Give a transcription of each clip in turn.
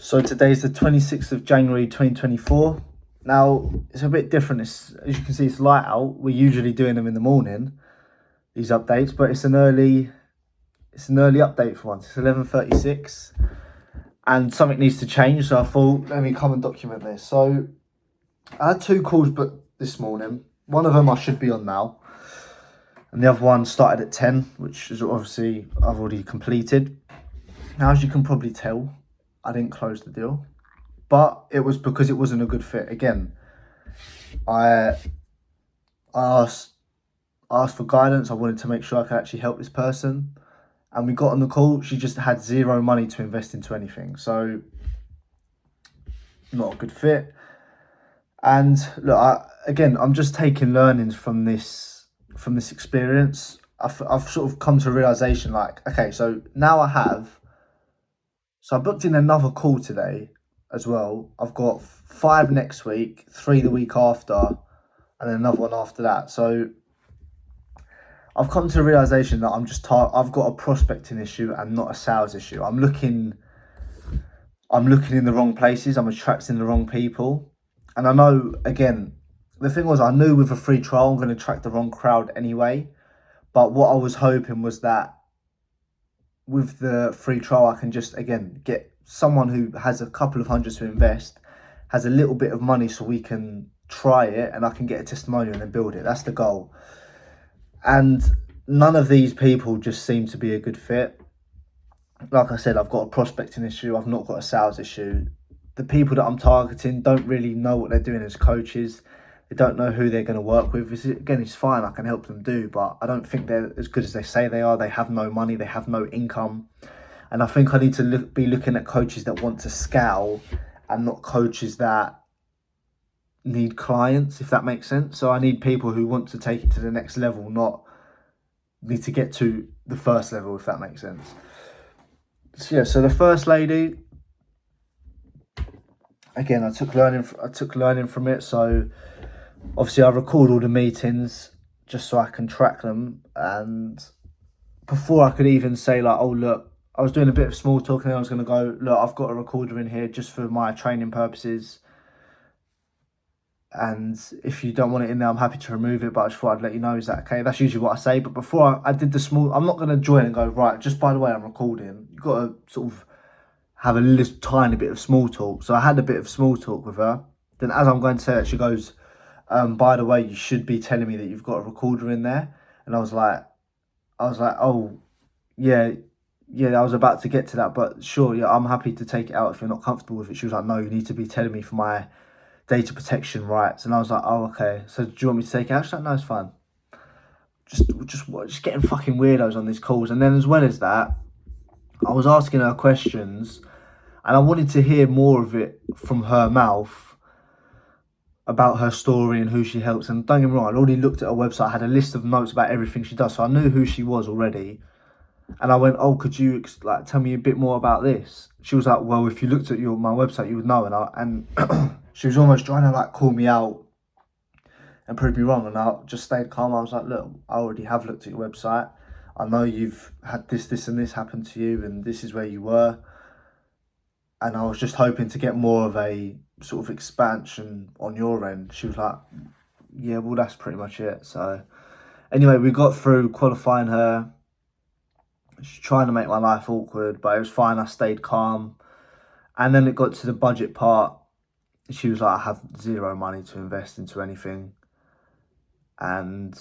So today's the 26th of January 2024. Now, it's a bit different. As you can see, it's light out. We're usually doing them in the morning, these updates, but it's an early update for once. It's 11:36 and something needs to change. So I thought, let me come and document this. So I had 2 calls booked this morning. One of them I should be on now. And the other one started at 10, which is obviously I've already completed. Now, as you can probably tell, I didn't close the deal, but it was because it wasn't a good fit. Again, I asked for guidance. I wanted to make sure I could actually help this person, and we got on the call. She just had zero money to invest into anything, so not a good fit. And look, I'm just taking learnings from this experience. I've sort of come to a realization, like, okay, so now I have. So I booked in another call today as well. I've got 5 next week, 3 the week after, and then another one after that. So I've come to a realization that I've got a prospecting issue and not a sales issue. I'm looking in the wrong places. I'm attracting the wrong people. And I know, again, the thing was, I knew with a free trial I'm going to attract the wrong crowd anyway. But what I was hoping was that with the free trial, I can just, again, get someone who has a couple of hundreds to invest, has a little bit of money, so we can try it and I can get a testimonial and then build it. That's the goal. And none of these people just seem to be a good fit. Like I said, I've got a prospecting issue. I've not got a sales issue. The people that I'm targeting don't really know what they're doing as coaches. They don't know who they're going to work with. It's fine. I can help them do, but I don't think they're as good as they say they are. They have no money. They have no income. And I think I need to be looking at coaches that want to scale and not coaches that need clients, if that makes sense. So I need people who want to take it to the next level, not need to get to the first level, if that makes sense. So yeah, so the first lady, again, I took learning from it. So obviously I record all the meetings just so I can track them. And before I could even say, like, oh, look, I was doing a bit of small talk and then I was going to go, look, I've got a recorder in here just for my training purposes. And if you don't want it in there, I'm happy to remove it, but I just thought I'd let you know, is that okay? That's usually what I say. But before I did the small, I'm not going to join and go, right, just by the way, I'm recording. You've got to sort of have a little tiny bit of small talk. So I had a bit of small talk with her. Then as I'm going to say it, she goes, by the way, you should be telling me that you've got a recorder in there. And I was like, oh, yeah, I was about to get to that, but sure, yeah, I'm happy to take it out if you're not comfortable with it. She was like, no, you need to be telling me for my data protection rights. And I was like, oh, okay. So do you want me to take it out? She's like, no, it's fine. Just getting fucking weirdos on these calls. And then as well as that, I was asking her questions and I wanted to hear more of it from her mouth about her story and who she helps. And don't get me wrong, I'd already looked at her website. I had a list of notes about everything she does. So I knew who she was already. And I went, oh, could you tell me a bit more about this? She was like, well, if you looked at my website, you would know. And she was almost trying to call me out and prove me wrong. And I just stayed calm. I was like, look, I already have looked at your website. I know you've had this and this happen to you, and this is where you were. And I was just hoping to get more of a sort of expansion on your end. She was like, yeah, well, that's pretty much it. So anyway, we got through qualifying her. She's trying to make my life awkward, but it was fine. I stayed calm. And then it got to the budget part. She was like, I have zero money to invest into anything. And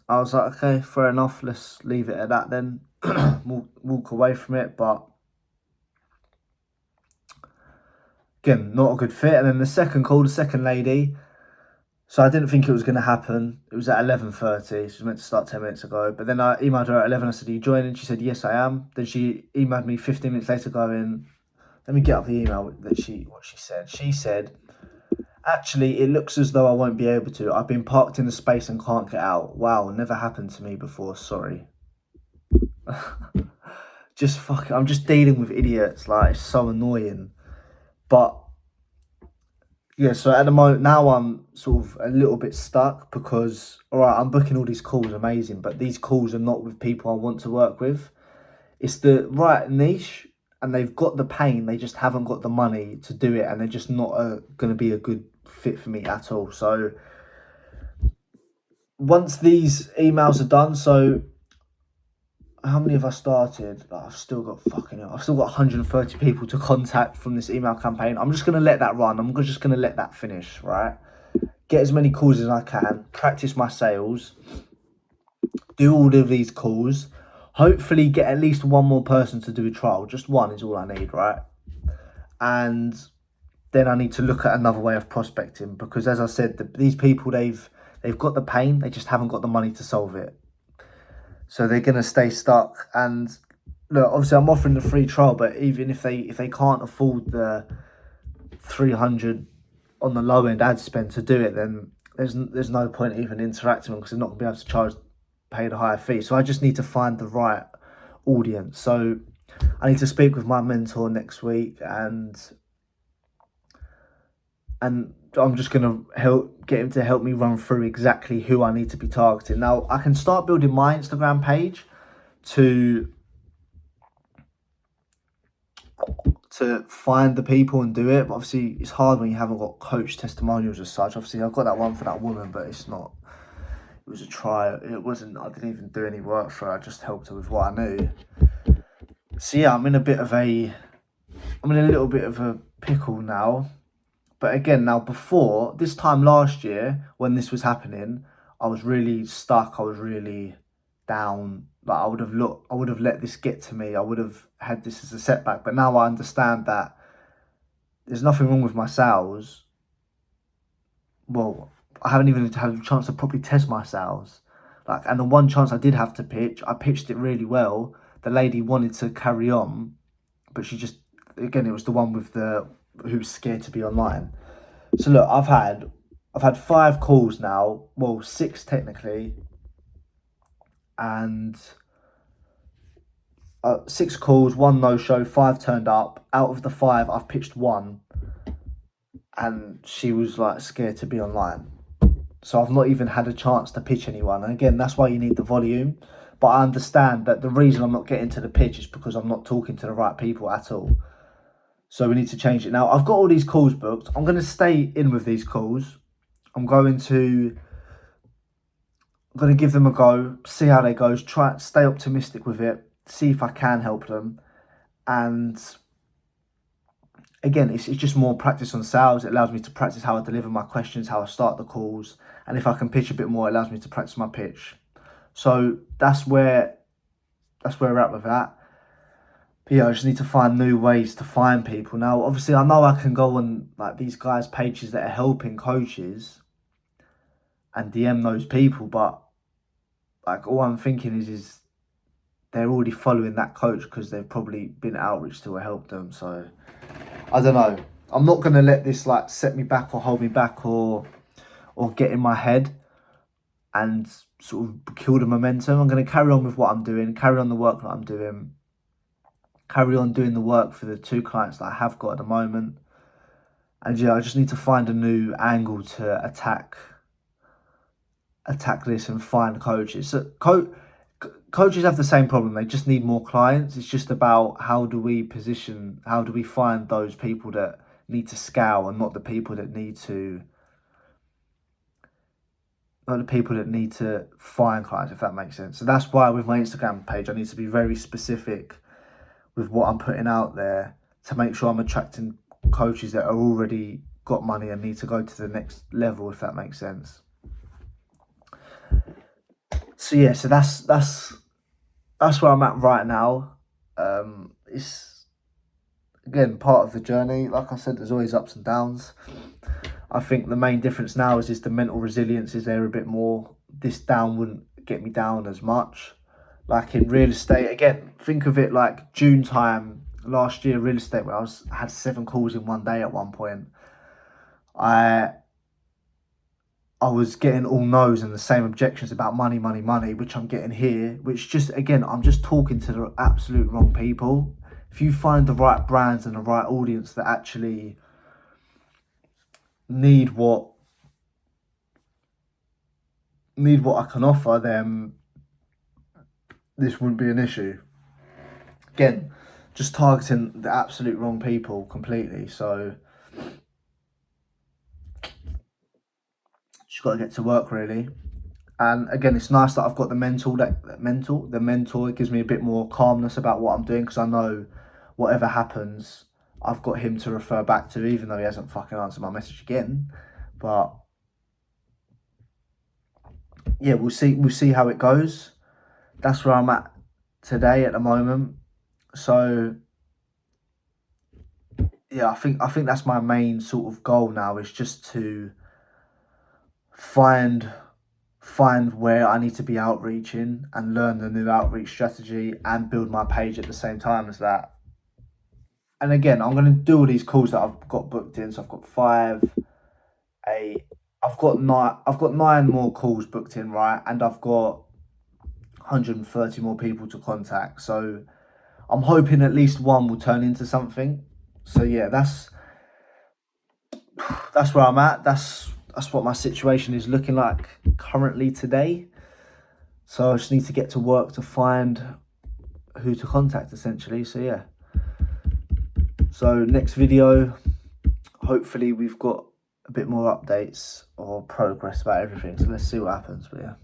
I was like, okay, fair enough. Let's leave it at that then. Walk away from it. But again, not a good fit. And then the second call, the second lady. So I didn't think it was going to happen. It was at 11:30. She was meant to start 10 minutes ago. But then I emailed her at 11. I said, are you joining? She said, yes, I am. Then she emailed me 15 minutes later going, let me get up the email what she said. She said, actually, it looks as though I won't be able to. I've been parked in the space and can't get out. Wow, never happened to me before. Sorry. Just fuck it. I'm just dealing with idiots. Like, it's so annoying. But yeah, so at the moment, now I'm sort of a little bit stuck because, all right, I'm booking all these calls, amazing, but these calls are not with people I want to work with. It's the right niche, and they've got the pain, they just haven't got the money to do it, and they're just not going to be a good fit for me at all. So once these emails are done, so how many have I started? I've still got 130 people to contact from this email campaign. I'm just going to let that run. I'm just going to let that finish, right? Get as many calls as I can, practice my sales, do all of these calls, hopefully get at least one more person to do a trial. Just one is all I need, right? And then I need to look at another way of prospecting, because as I said, these people, they've got the pain, they just haven't got the money to solve it. So they're going to stay stuck. And look, obviously I'm offering the free trial, but even if they can't afford the 300 on the low end ad spend to do it, then there's no point even interacting, because they're not going to be able to pay the higher fee. So I just need to find the right audience. So I need to speak with my mentor next week, and I'm just going to get him to help me run through exactly who I need to be targeting. Now, I can start building my Instagram page to find the people and do it. But obviously, it's hard when you haven't got coach testimonials as such. Obviously, I've got that one for that woman, but it's not. It was a trial. It wasn't. I didn't even do any work for her. I just helped her with what I knew. So yeah, I'm in a little bit of a pickle now. But again, now before this time last year, when this was happening, I was really stuck. I was really down. Like I would have let this get to me. I would have had this as a setback. But now I understand that there's nothing wrong with my sales. Well, I haven't even had a chance to properly test my sales. And the one chance I did have to pitch, I pitched it really well. The lady wanted to carry on, but she just, again, it was the one with who was scared to be online. So look, I've had 5 calls now, well, 6 technically, and 6 calls, 1 no-show, 5 turned up. Out of the 5, I've pitched 1, and she was like scared to be online. So I've not even had a chance to pitch anyone. And again, that's why you need the volume. But I understand that the reason I'm not getting to the pitch is because I'm not talking to the right people at all. So we need to change it. Now, I've got all these calls booked. I'm going to stay in with these calls. I'm going to give them a go, see how they go, try stay optimistic with it, see if I can help them. And again, it's just more practice on sales. It allows me to practice how I deliver my questions, how I start the calls. And if I can pitch a bit more, it allows me to practice my pitch. So that's where we're at with that. But yeah, I just need to find new ways to find people. Now, obviously, I know I can go on these guys' pages that are helping coaches and DM those people, but all I'm thinking is they're already following that coach because they've probably been outreach to or helped them. So I don't know. I'm not gonna let this set me back or hold me back or get in my head and sort of kill the momentum. I'm gonna carry on with what I'm doing, carry on the work that I'm doing. Carry on doing the work for the 2 clients that I have got at the moment. And yeah, I just need to find a new angle to attack this and find coaches. So coaches have the same problem. They just need more clients. It's just about how do we find those people that need to scale and not the people that need to find clients, if that makes sense. So that's why with my Instagram page, I need to be very specific with what I'm putting out there to make sure I'm attracting coaches that are already got money and need to go to the next level, if that makes sense. So yeah, so that's where I'm at right now. It's again part of the journey. Like I said, there's always ups and downs. I think the main difference now is the mental resilience is there a bit more. This down wouldn't get me down as much. Like in real estate, again, think of it like June time last year, real estate, where I had 7 calls in one day at one point. I was getting all no's and the same objections about money, which I'm getting here, which just, again, I'm just talking to the absolute wrong people. If you find the right brands and the right audience that actually need what I can offer, then this wouldn't be an issue. Again, just targeting the absolute wrong people completely. So just got to get to work really. And again, it's nice that I've got the mentor. The mentor, it gives me a bit more calmness about what I'm doing, because I know whatever happens, I've got him to refer back to, even though he hasn't fucking answered my message again. But yeah, we'll see. We'll see how it goes. That's where I'm at today at the moment. So yeah, I think that's my main sort of goal now, is just to find where I need to be outreaching and learn the new outreach strategy and build my page at the same time as that. And again, I'm going to do all these calls that I've got booked in. So I've got 5, 8, I've got 9 more calls booked in, right? And I've got 130 more people to contact. So I'm hoping at least one will turn into something. So yeah, that's where I'm at. That's what my situation is looking like currently today. So I just need to get to work to find who to contact, essentially. So yeah. So next video, hopefully we've got a bit more updates or progress about everything. So let's see what happens. But yeah.